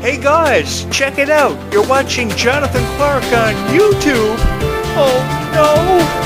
Hey guys, check it out. You're watching Jonathan Clarke on YouTube. Oh no!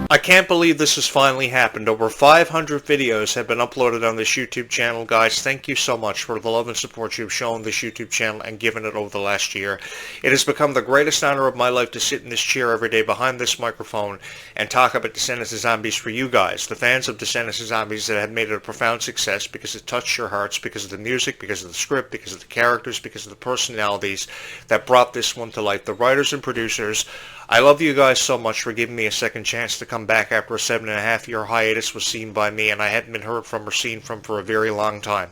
I can't believe this has finally happened. Over 500 videos have been uploaded on this YouTube channel. Guys, thank you so much for the love and support you've shown this YouTube channel and given it over the last year. It has become the greatest honor of my life to sit in this chair every day behind this microphone and talk about Descendants of Zombies for you guys, the fans of Descendants of Zombies that have made it a profound success because it touched your hearts, because of the music, because of the script, because of the characters, because of the personalities that brought this one to life. The writers and producers, I love you guys so much for giving me a second chance to come back after a 7.5-year hiatus was seen by me and I hadn't been heard from or seen from for a very long time.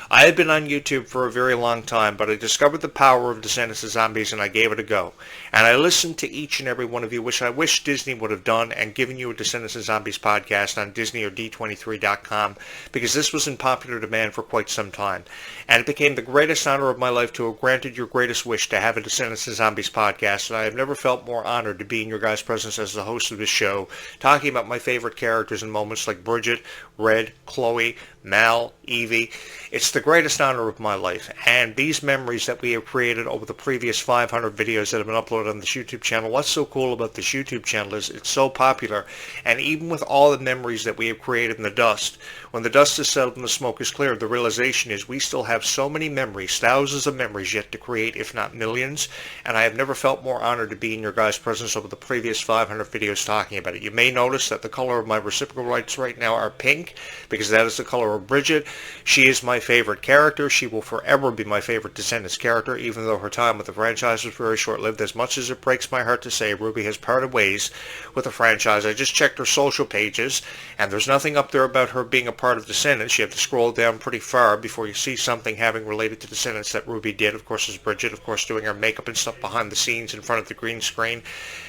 I had been on YouTube for a very long time, but I discovered the power of Descendants of Zombies and I gave it a go. And I listened to each and every one of you, which I wish Disney would have done and given you a Descendants of Zombies podcast on Disney or D23.com, because this was in popular demand for quite some time. And it became the greatest honor of my life to have granted your greatest wish to have a Descendants of Zombies podcast, and I have never felt more honored to be in your guys' presence as the host of this show, talking about my favorite characters and moments like Bridget, Red, Chloe, Mal, Evie. It's the greatest honor of my life, and these memories that we have created over the previous 500 videos that have been uploaded on this YouTube channel, what's so cool about this YouTube channel is it's so popular, and even with all the memories that we have created in the dust, when the dust is settled and the smoke is cleared, the realization is we still have so many memories, thousands of memories yet to create, if not millions, and I have never felt more honored to be in your guys' presence over the previous 500 videos talking about it. You may notice that the color of my reciprocal lights right now are pink, because that is the color of Bridget. She is my favorite character. She will forever be my favorite Descendants character, even though her time with the franchise was very short-lived. As much as it breaks my heart to say Ruby has parted ways with the franchise, I just checked her social pages, and there's nothing up there about her being a part of Descendants. You have to scroll down pretty far before you see something having related to Descendants that Ruby did. Of course, is Bridget, of course, doing her makeup and stuff behind the scenes in front of the green screen,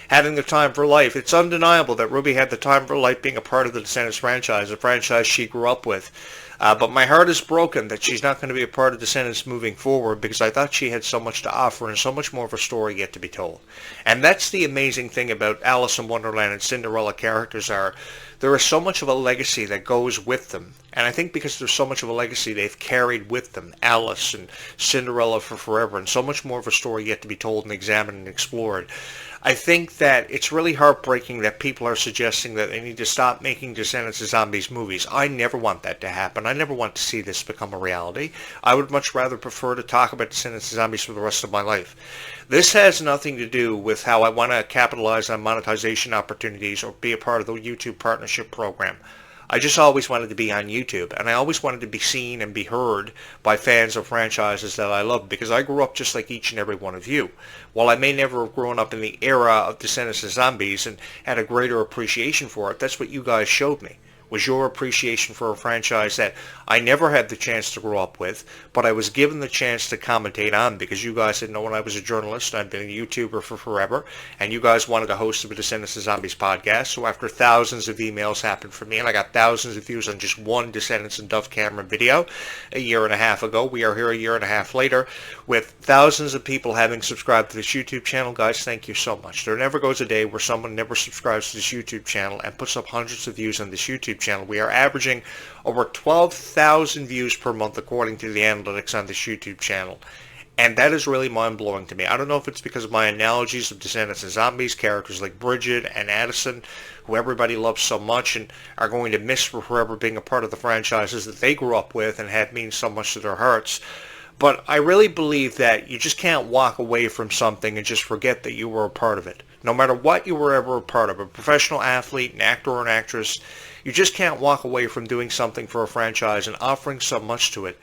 having the time for life. It's undeniable that Ruby had the time for life being a part of the Descendants franchise, a franchise she grew up with. But my heart is broken that she's not going to be a part of Descendants moving forward, because I thought she had so much to offer and so much more of a story yet to be told. And that's the amazing thing about Alice in Wonderland and Cinderella characters are there is so much of a legacy that goes with them. And I think because there's so much of a legacy they've carried with them, Alice and Cinderella for forever, and so much more of a story yet to be told and examined and explored. I think that it's really heartbreaking that people are suggesting that they need to stop making Descendants of Zombies movies. I never want that to happen. I never want to see this become a reality. I would much rather prefer to talk about Descendants of Zombies for the rest of my life. This has nothing to do with how I want to capitalize on monetization opportunities or be a part of the YouTube partnership program. I just always wanted to be on YouTube, and I always wanted to be seen and be heard by fans of franchises that I love, because I grew up just like each and every one of you. While I may never have grown up in the era of Descendants of Zombies and had a greater appreciation for it, that's what you guys showed me, was your appreciation for a franchise that I never had the chance to grow up with, but I was given the chance to commentate on, because you guys didn't know when I was a journalist. I've been a YouTuber for forever, and you guys wanted to host a Descendants of Zombies podcast, so after thousands of emails happened for me, and I got thousands of views on just one Descendants and Dove Cameron video a year and a half ago, we are here a year and a half later with thousands of people having subscribed to this YouTube channel. Guys, thank you so much. There never goes a day where someone never subscribes to this YouTube channel and puts up hundreds of views on this YouTube channel. We are averaging over 12,000 views per month according to the analytics on this YouTube channel. And that is really mind-blowing to me. I don't know if it's because of my analogies of Descendants and Zombies, characters like Bridget and Addison, who everybody loves so much and are going to miss for forever being a part of the franchises that they grew up with and have mean so much to their hearts. But I really believe that you just can't walk away from something and just forget that you were a part of it. No matter what you were ever a part of, a professional athlete, an actor or an actress, you just can't walk away from doing something for a franchise and offering so much to it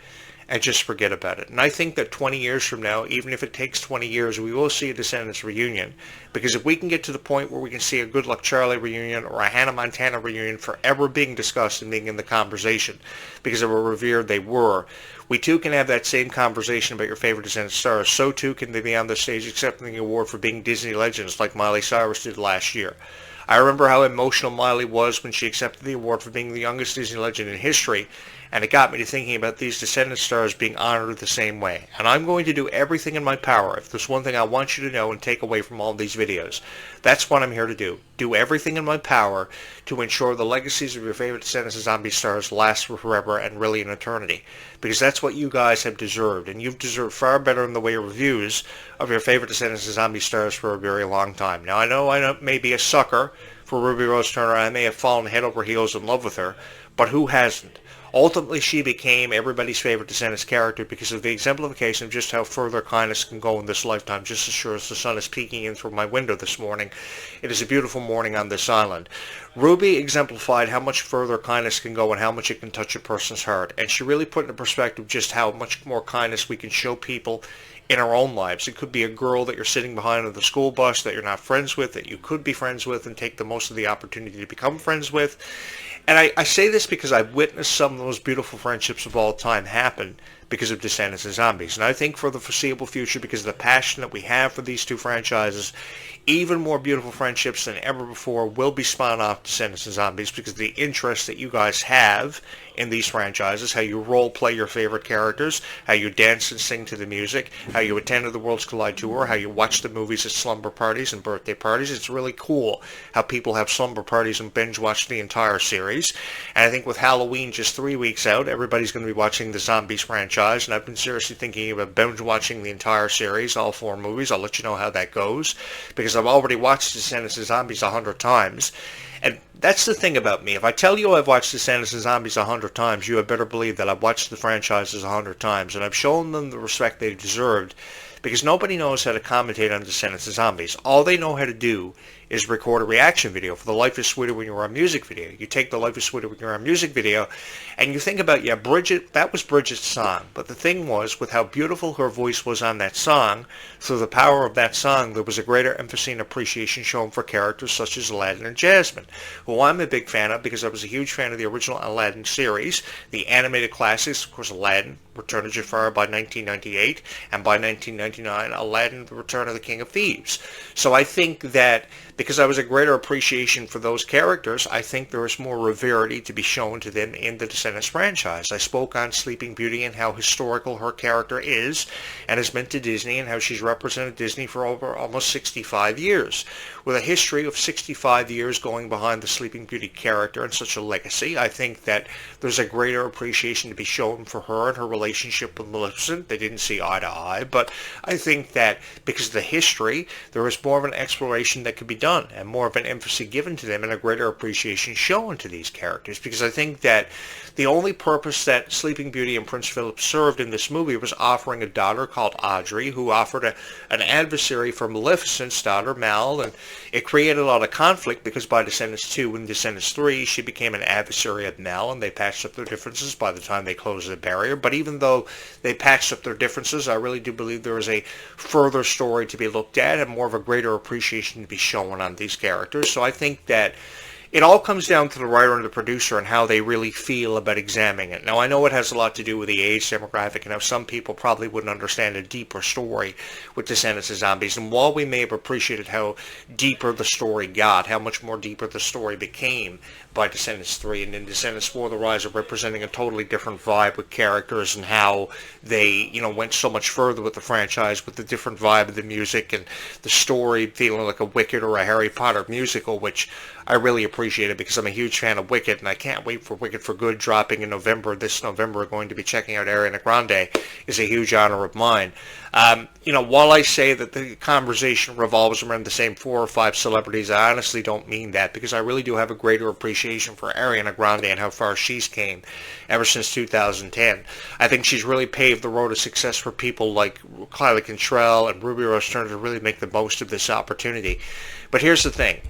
and just forget about it. And I think that 20 years from now, even if it takes 20 years, we will see a Descendants reunion. Because if we can get to the point where we can see a Good Luck Charlie reunion or a Hannah Montana reunion forever being discussed and being in the conversation because of how revered they were, we too can have that same conversation about your favorite Descendants stars. So too can they be on the stage accepting the award for being Disney legends like Miley Cyrus did last year. I remember how emotional Miley was when she accepted the award for being the youngest Disney legend in history, and it got me to thinking about these Descendants stars being honored the same way. And I'm going to do everything in my power. If there's one thing I want you to know and take away from all these videos, that's what I'm here to do. Do everything in my power to ensure the legacies of your favorite Descendants and Zombie stars last forever and really an eternity. Because that's what you guys have deserved, and you've deserved far better in the way of reviews of your favorite Descendants and Zombie stars for a very long time. Now, I know may be a sucker for Ruby Rose Turner. I may have fallen head over heels in love with her, but who hasn't? Ultimately, she became everybody's favorite Descendants character because of the exemplification of just how further kindness can go in this lifetime. Just as sure as the sun is peeking in through my window this morning, it is a beautiful morning on this island. Ruby exemplified how much further kindness can go and how much it can touch a person's heart. And she really put into perspective just how much more kindness we can show people in our own lives. It could be a girl that you're sitting behind on the school bus that you're not friends with, that you could be friends with and take the most of the opportunity to become friends with. And I say this because I've witnessed some of the most beautiful friendships of all time happen because of Descendants and Zombies. And I think for the foreseeable future, because of the passion that we have for these two franchises, even more beautiful friendships than ever before will be spawned off Descendants and Zombies because of the interest that you guys have in these franchises, how you role play your favorite characters, how you dance and sing to the music, how you attend the Worlds Collide tour, how you watch the movies at slumber parties and birthday parties. It's really cool how people have slumber parties and binge watch the entire series. And I think with Halloween just 3 weeks out, everybody's going to be watching the Zombies franchise, and I've been seriously thinking about binge watching the entire series, all 4 movies. I'll let you know how that goes, because I've already watched Descendants and Zombies 100 times. And that's the thing about me. If I tell you I've watched Descendants and Zombies 100 times, you had better believe that I've watched the franchises 100 times, and I've shown them the respect they've deserved, because nobody knows how to commentate on Descendants and Zombies. All they know how to do is record a reaction video for the Life is Sweeter When You're on Music video. You take the Life is Sweeter When You're on Music video, and you think about, yeah, Bridget, that was Bridget's song. But the thing was, with how beautiful her voice was on that song, through the power of that song, there was a greater emphasis and appreciation shown for characters such as Aladdin and Jasmine, who I'm a big fan of because I was a huge fan of the original Aladdin series, the animated classics, of course, Aladdin, Return of Jafar by 1998, and by 1999, Aladdin, The Return of the King of Thieves. So I think that because I was a greater appreciation for those characters, I think there is more reverity to be shown to them in the Descendants franchise. I spoke on Sleeping Beauty and how historical her character is and has meant to Disney, and how she's represented Disney for over almost 65 years. With a history of 65 years going behind the Sleeping Beauty character and such a legacy, I think that there's a greater appreciation to be shown for her and her relationship with Maleficent. They didn't see eye to eye, but I think that because of the history, there is more of an exploration that could be done and more of an emphasis given to them and a greater appreciation shown to these characters, because I think that the only purpose that Sleeping Beauty and Prince Philip served in this movie was offering a daughter called Audrey, who offered an adversary for Maleficent's daughter, Mal, and it created a lot of conflict because by Descendants 2 and Descendants 3, she became an adversary of Mal, and they patched up their differences by the time they closed the barrier. But even though they patched up their differences, I really do believe there is a further story to be looked at and more of a greater appreciation to be shown on these characters. So I think that it all comes down to the writer and the producer and how they really feel about examining it. Now, I know it has a lot to do with the age demographic and how some people probably wouldn't understand a deeper story with Descendants of Zombies. And while we may have appreciated how deeper the story got, how much more deeper the story became by Descendants 3, and in Descendants 4, The Rise of representing a totally different vibe with characters and how they, went so much further with the franchise with the different vibe of the music and the story feeling like a Wicked or a Harry Potter musical, which I really appreciated because I'm a huge fan of Wicked, and I can't wait for Wicked for Good dropping in November. This November, going to be checking out Ariana Grande is a huge honor of mine. While I say that the conversation revolves around the same 4 or 5 celebrities, I honestly don't mean that, because I really do have a greater appreciation for Ariana Grande and how far she's came ever since 2010. I think she's really paved the road to success for people like Clarke and Ruby Rose Turner to really make the most of this opportunity. But here's the thing.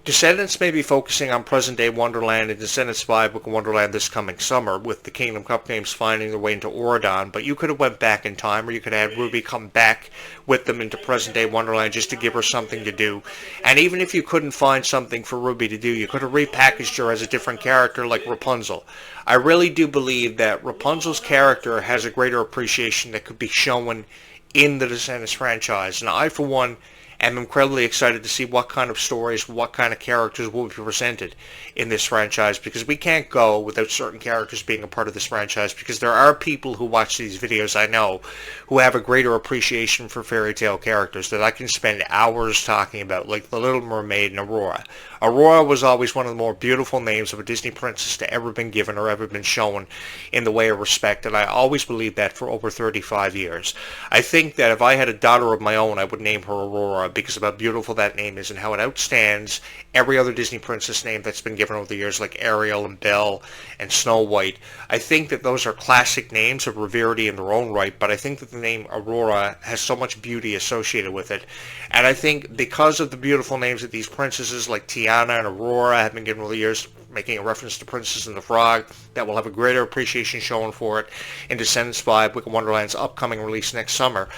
Descendants may be focusing on present-day Wonderland and Descendants 5 Book of Wonderland this coming summer, with the Kingdom Cup games finding their way into Oregon, but you could have went back in time, or you could have had Ruby come back with them into present-day Wonderland just to give her something to do. And even if you couldn't find something for Ruby to do, you could have repackaged her as a different character like Rapunzel. I really do believe that Rapunzel's character has a greater appreciation that could be shown in the Descendants franchise, and I, for one, I'm incredibly excited to see what kind of stories, what kind of characters will be presented in this franchise, because we can't go without certain characters being a part of this franchise, because there are people who watch these videos, I know, who have a greater appreciation for fairy tale characters that I can spend hours talking about, like the Little Mermaid and Aurora. Aurora was always one of the more beautiful names of a Disney princess to ever been given or ever been shown in the way of respect, and I always believed that for over 35 years. I think that if I had a daughter of my own, I would name her Aurora because of how beautiful that name is and how it outstands every other Disney princess name that's been given over the years, like Ariel and Belle and Snow White. I think that those are classic names of reverity in their own right, but I think that the name Aurora has so much beauty associated with it. And I think because of the beautiful names that these princesses like Tiana and Aurora have been given over the years, making a reference to Princess and the Frog, that will have a greater appreciation shown for it in Descendants 5, Wicked Wonderland's upcoming release next summer.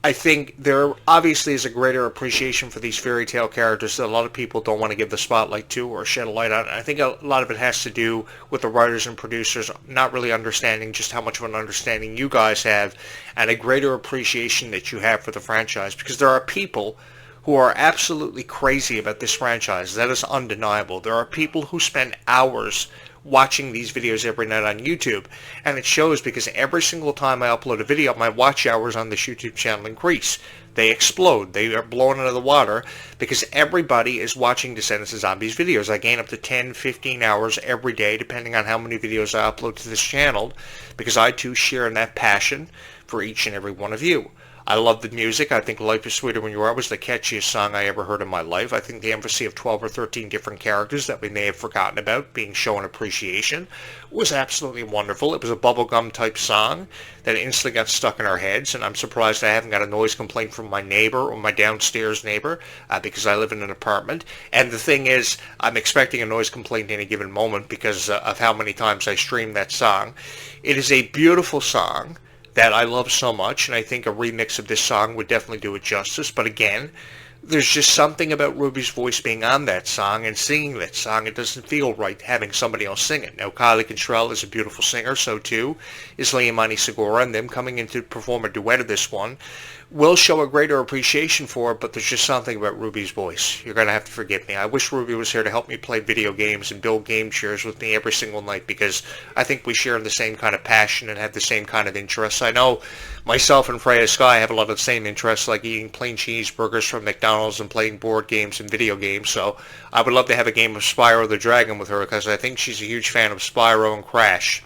I think there obviously is a greater appreciation for these fairy tale characters that a lot of people don't want to give the spotlight to or shed a light on. I think a lot of it has to do with the writers and producers not really understanding just how much of an understanding you guys have and a greater appreciation that you have for the franchise, because there are people who are absolutely crazy about this franchise. That is undeniable. There are people who spend hours watching these videos every night on YouTube, and it shows because every single time I upload a video, my watch hours on this YouTube channel increase. They explode. They are blown out of the water because everybody is watching Descendants of Zombies videos. I gain up to 10, 15 hours every day, depending on how many videos I upload to this channel, because I too share in that passion for each and every one of you. I love the music. I think Life is Sweeter When You Are was the catchiest song I ever heard in my life. I think the emphasis of 12 or 13 different characters that we may have forgotten about being shown appreciation was absolutely wonderful. It was a bubblegum type song that instantly got stuck in our heads, and I'm surprised I haven't got a noise complaint from my neighbor or my downstairs neighbor because I live in an apartment. And the thing is, I'm expecting a noise complaint any given moment because of how many times I stream that song. It is a beautiful song that I love so much, and I think a remix of this song would definitely do it justice. But again, there's just something about Ruby's voice being on that song and singing that song. It doesn't feel right having somebody else sing it. Now, Kylie Cantrell is a beautiful singer, so too is Leimani Segura, and them coming in to perform a duet of this one will show a greater appreciation for it, but there's just something about Ruby's voice. You're going to have to forgive me. I wish Ruby was here to help me play video games and build game chairs with me every single night, because I think we share the same kind of passion and have the same kind of interests. I know myself and Freya Sky have a lot of the same interests, like eating plain cheeseburgers from McDonald's and playing board games and video games, so I would love to have a game of Spyro the Dragon with her, because I think she's a huge fan of Spyro and Crash.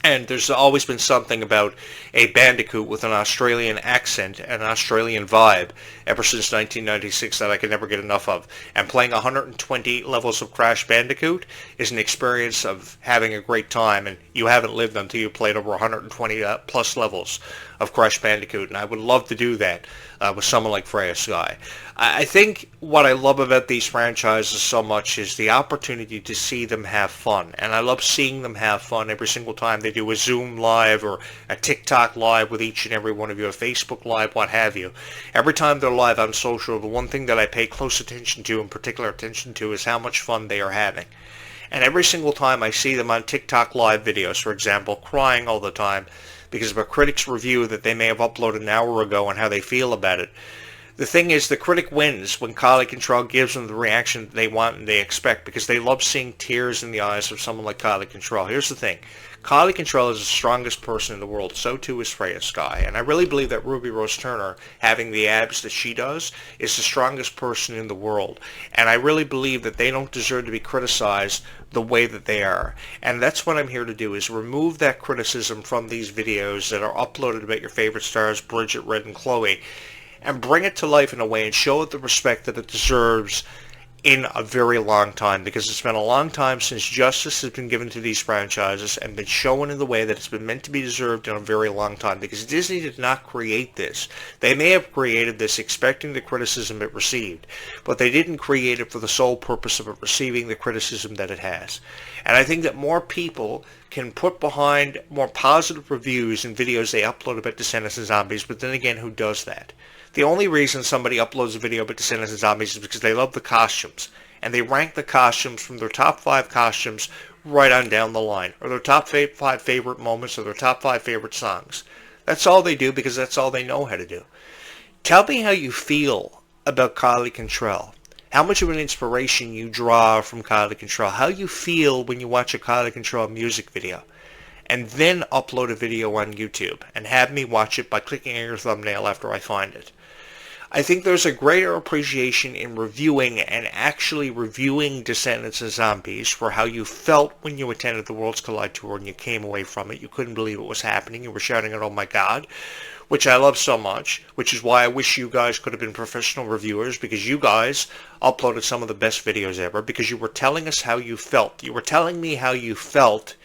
And there's always been something about a Bandicoot with an Australian accent and an Australian vibe ever since 1996 that I could never get enough of. And playing 120 levels of Crash Bandicoot is an experience of having a great time, and you haven't lived until you played over 120 plus levels of Crash Bandicoot, and I would love to do that with someone like Freya Sky. I think what I love about these franchises so much is the opportunity to see them have fun, and I love seeing them have fun every single time they do a Zoom live or a TikTok live with each and every one of you, a Facebook live, what have you. Every time they're live on social, the one thing that I pay close attention to, and particular attention to, is how much fun they are having. And every single time I see them on TikTok live videos, for example, crying all the time because of a critic's review that they may have uploaded an hour ago and how they feel about it. The thing is, the critic wins when Kylie Cantrell gives them the reaction they want and they expect, because they love seeing tears in the eyes of someone like Kylie Cantrell. Here's the thing. Kylie Cantrell is the strongest person in the world. So too is Freya Sky. And I really believe that Ruby Rose Turner, having the abs that she does, is the strongest person in the world. And I really believe that they don't deserve to be criticized the way that they are. And that's what I'm here to do, is remove that criticism from these videos that are uploaded about your favorite stars, Bridget, Red, and Chloe, and bring it to life in a way and show it the respect that it deserves in a very long time, because it's been a long time since justice has been given to these franchises and been shown in the way that it's been meant to be deserved in a very long time, because Disney did not create this. They may have created this expecting the criticism it received, but they didn't create it for the sole purpose of it receiving the criticism that it has. And I think that more people can put behind more positive reviews and videos they upload about Descendants and Zombies, but then again, who does that? The only reason somebody uploads a video about Descendants and Zombies is because they love the costumes, and they rank the costumes from their top 5 costumes right on down the line, or their top 5 favorite moments, or their top 5 favorite songs. That's all they do, because that's all they know how to do. Tell me how you feel about Kylie Cantrell, how much of an inspiration you draw from Kylie Cantrell, how you feel when you watch a Kylie Cantrell music video, and then upload a video on YouTube and have me watch it by clicking on your thumbnail after I find it. I think there's a greater appreciation in reviewing and actually reviewing Descendants and Zombies for how you felt when you attended the Worlds Collide Tour and you came away from it. You couldn't believe it was happening. You were shouting out, "Oh my God," which I love so much, which is why I wish you guys could have been professional reviewers, because you guys uploaded some of the best videos ever, because you were telling us how you felt. You were telling me how you felt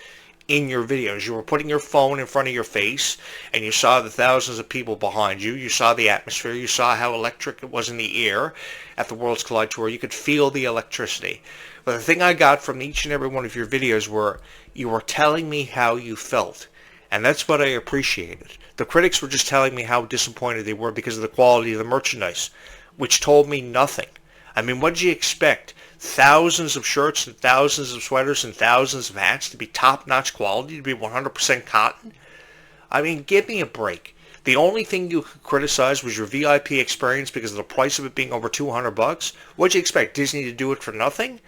in your videos. You were putting your phone in front of your face and you saw the thousands of people behind you. You saw the atmosphere. You saw how electric it was in the air at the Worlds Collide Tour. You could feel the electricity. But the thing I got from each and every one of your videos were you were telling me how you felt. And that's what I appreciated. The critics were just telling me how disappointed they were because of the quality of the merchandise, which told me nothing. I mean, what did you expect? Thousands of shirts and thousands of sweaters and thousands of hats to be top-notch quality, to be 100% cotton? I mean, give me a break. The only thing you could criticize was your VIP experience because of the price of it being over $200. What'd you expect, Disney to do it for nothing?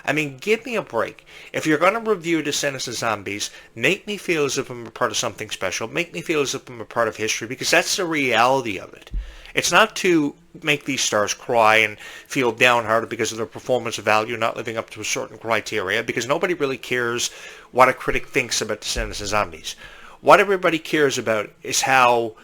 I mean, give me a break. If you're going to review Descendants of Zombies, make me feel as if I'm a part of something special. Make me feel as if I'm a part of history, because that's the reality of it. It's not to make these stars cry and feel downhearted because of their performance value not living up to a certain criteria, because nobody really cares what a critic thinks about Descendants of Zombies. What everybody cares about is how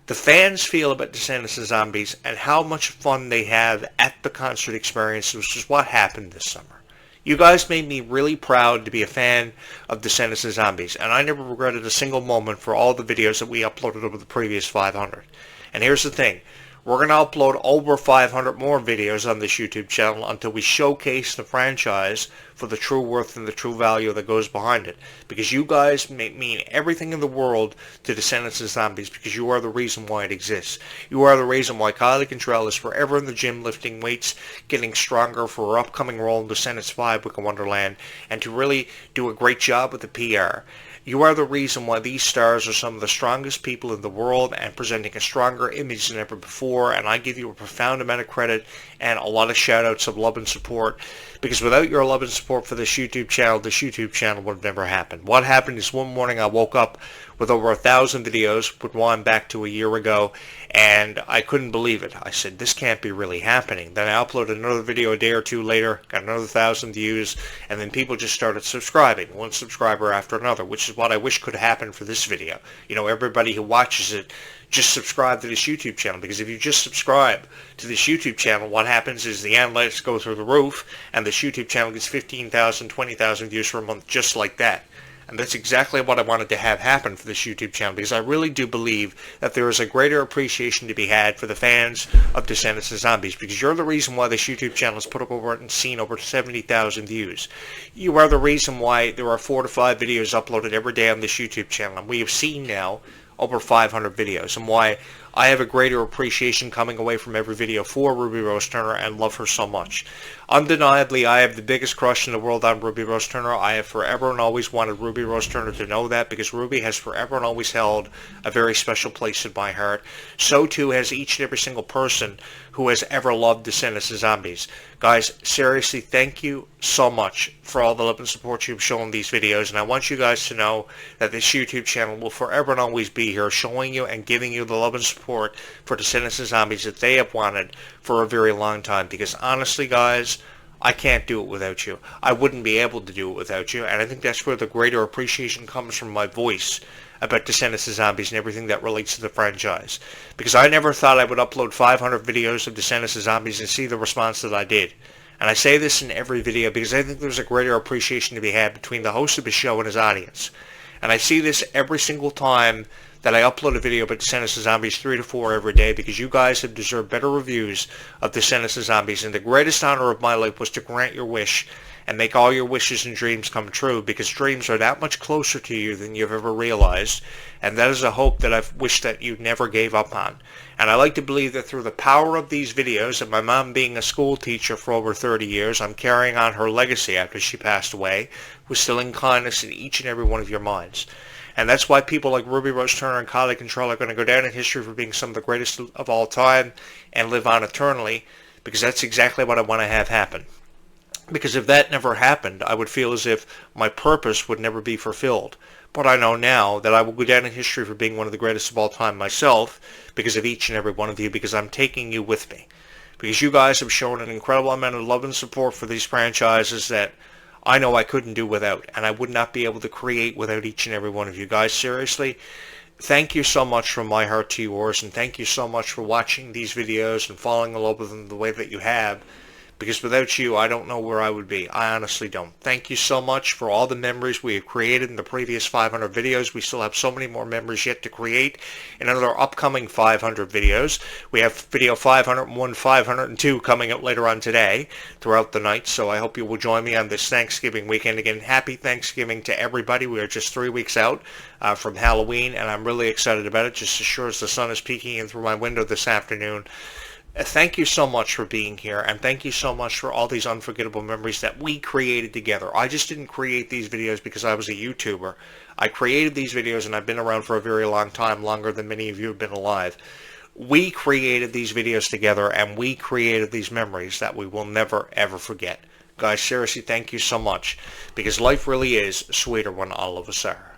the fans feel about Descendants of Zombies and how much fun they have at the concert experience, which is what happened this summer. You guys made me really proud to be a fan of Descendants of Zombies, and I never regretted a single moment for all the videos that we uploaded over the previous 500. And here's the thing. We're going to upload over 500 more videos on this YouTube channel until we showcase the franchise for the true worth and the true value that goes behind it. Because you guys mean everything in the world to Descendants of Zombies, because you are the reason why it exists. You are the reason why Kylie Cantrell is forever in the gym lifting weights, getting stronger for her upcoming role in Descendants 5 with Wonderland, and to really do a great job with the PR. You are the reason why these stars are some of the strongest people in the world and presenting a stronger image than ever before, and I give you a profound amount of credit and a lot of shout-outs of love and support, because without your love and support for this YouTube channel would have never happened. What happened is one morning I woke up with over 1,000 videos, would wind back to a year ago, and I couldn't believe it. I said, this can't be really happening. Then I uploaded another video a day or two later, got another 1,000 views, and then people just started subscribing, one subscriber after another, which is what I wish could happen for this video. You know, everybody who watches it, just subscribe to this YouTube channel, because if you just subscribe to this YouTube channel, what happens is the analytics go through the roof, and this YouTube channel gets 15,000, 20,000 views per month just like that. And that's exactly what I wanted to have happen for this YouTube channel, because I really do believe that there is a greater appreciation to be had for the fans of Descendants of Zombies, because you're the reason why this YouTube channel has put up over and seen over 70,000 views. You are the reason why there are 4 to 5 videos uploaded every day on this YouTube channel, and we have seen now over 500 videos, and why I have a greater appreciation coming away from every video for Ruby Rose Turner and love her so much. Undeniably, I have the biggest crush in the world on Ruby Rose Turner. I have forever and always wanted Ruby Rose Turner to know that, because Ruby has forever and always held a very special place in my heart. So too has each and every single person who has ever loved Descendants of Zombies. Guys, seriously, thank you so much for all the love and support you've shown these videos, and I want you guys to know that this YouTube channel will forever and always be here, showing you and giving you the love and support for Descendants of Zombies that they have wanted for a very long time, because honestly, guys, I can't do it without you. I wouldn't be able to do it without you, and I think that's where the greater appreciation comes from my voice about Descendants of Zombies and everything that relates to the franchise. Because I never thought I would upload 500 videos of Descendants of Zombies and see the response that I did. And I say this in every video because I think there's a greater appreciation to be had between the host of the show and his audience. And I see this every single time that I upload a video about Descendants of Zombies, 3 to 4 every day, because you guys have deserved better reviews of Descendants of Zombies. And the greatest honor of my life was to grant your wish and make all your wishes and dreams come true, because dreams are that much closer to you than you've ever realized, and that is a hope that I've wished that you never gave up on. And I like to believe that through the power of these videos, and my mom being a school teacher for over 30 years, I'm carrying on her legacy after she passed away, instilling kindness in each and every one of your minds. And that's why people like Ruby Rose Turner and Kylie Cantrell are going to go down in history for being some of the greatest of all time and live on eternally, because that's exactly what I want to have happen. Because if that never happened, I would feel as if my purpose would never be fulfilled. But I know now that I will go down in history for being one of the greatest of all time myself, because of each and every one of you, because I'm taking you with me. Because you guys have shown an incredible amount of love and support for these franchises that I know I couldn't do without, and I would not be able to create without each and every one of you guys. Seriously, thank you so much from my heart to yours, and thank you so much for watching these videos and falling in love with them the way that you have. Because without you, I don't know where I would be. I honestly don't. Thank you so much for all the memories we have created in the previous 500 videos. We still have so many more memories yet to create in another upcoming 500 videos. We have video 501, 502 coming up later on today throughout the night. So I hope you will join me on this Thanksgiving weekend. Again, happy Thanksgiving to everybody. We are just 3 weeks out from Halloween, and I'm really excited about it, just as sure as the sun is peeking in through my window this afternoon. Thank you so much for being here, and thank you so much for all these unforgettable memories that we created together. I just didn't create these videos because I was a YouTuber. I created these videos, and I've been around for a very long time, longer than many of you have been alive. We created these videos together, and we created these memories that we will never, ever forget. Guys, seriously, thank you so much, because life really is sweeter when all of us are.